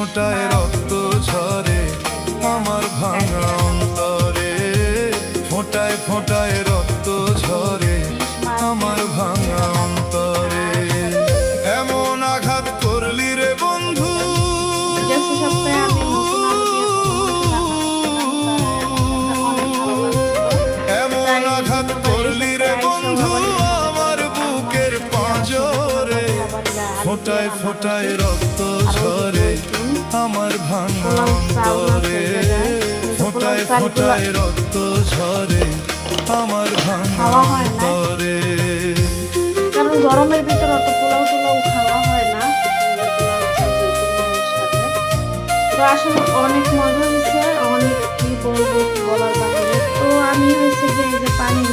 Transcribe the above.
ফোঁটায় রক্ত ঝরে আমার ভাঙা অন্তরে, ফোঁটায় ফোঁটায় রক্ত ঝরে আমার ভাঙা অন্তরে। এমন আঘাত করলি রে বন্ধু, এমন আঘাত করলি রে বন্ধু আমার বুকের পাঁজরে, ফোঁটায় ফোঁটায় রক্ত ঝরে আমার ভাঙা অন্তরে, ফোঁটায় ফোঁটায় রক্ত ঝরে আমার ভাঙা অন্তরে। কারণ গরমের ভিতরে অত পোলাও টোলাও খাওয়া হয় না, তো আসলে অনেক মজা হয়েছে, অনেক কি বলবো বলার বাইরে। তো আমি হয়েছে যে পানির